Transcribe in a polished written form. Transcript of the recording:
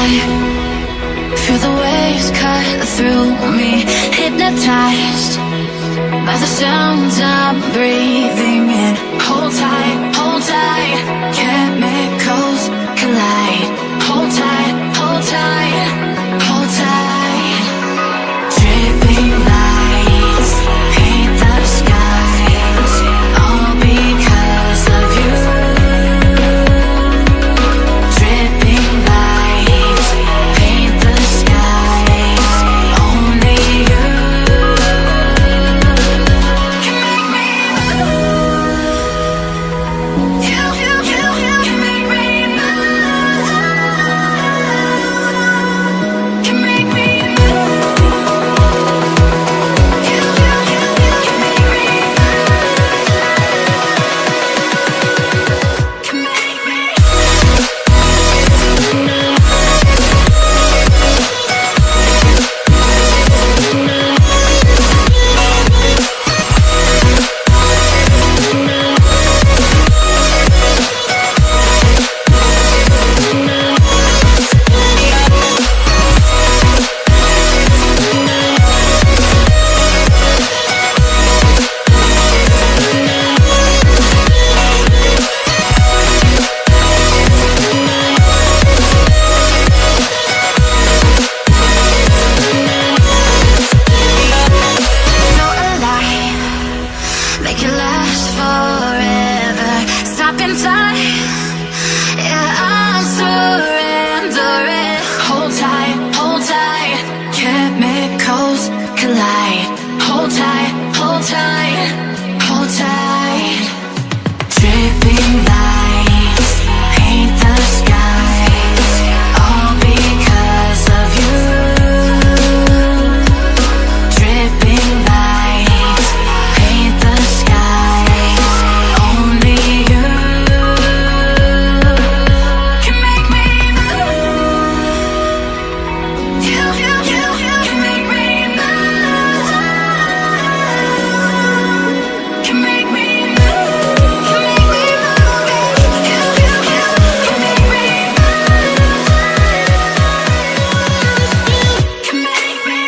high. Feel the waves cut through me, hypnotized by the sounds I'm breathing in. Hold tight, chemicals collide. Hold tight, hold tight, hold tight. Dripping lights paint the skies, all because of you. Dripping lights paint the skies, only you can make me move. You can make me move. Can make me move. You can make me move. Can make me. You're alive, make it last forever. Stop in time, yeah, I'm surrendering. Hold tight, chemicals collide. Hold tight, hold tight, hold tight. Dripping lights paint the skies, all because of you. Dripping lights paint the skies, only you can make me move. You can make me move. Can make me move. Can make me move. You can make me move. Can make me.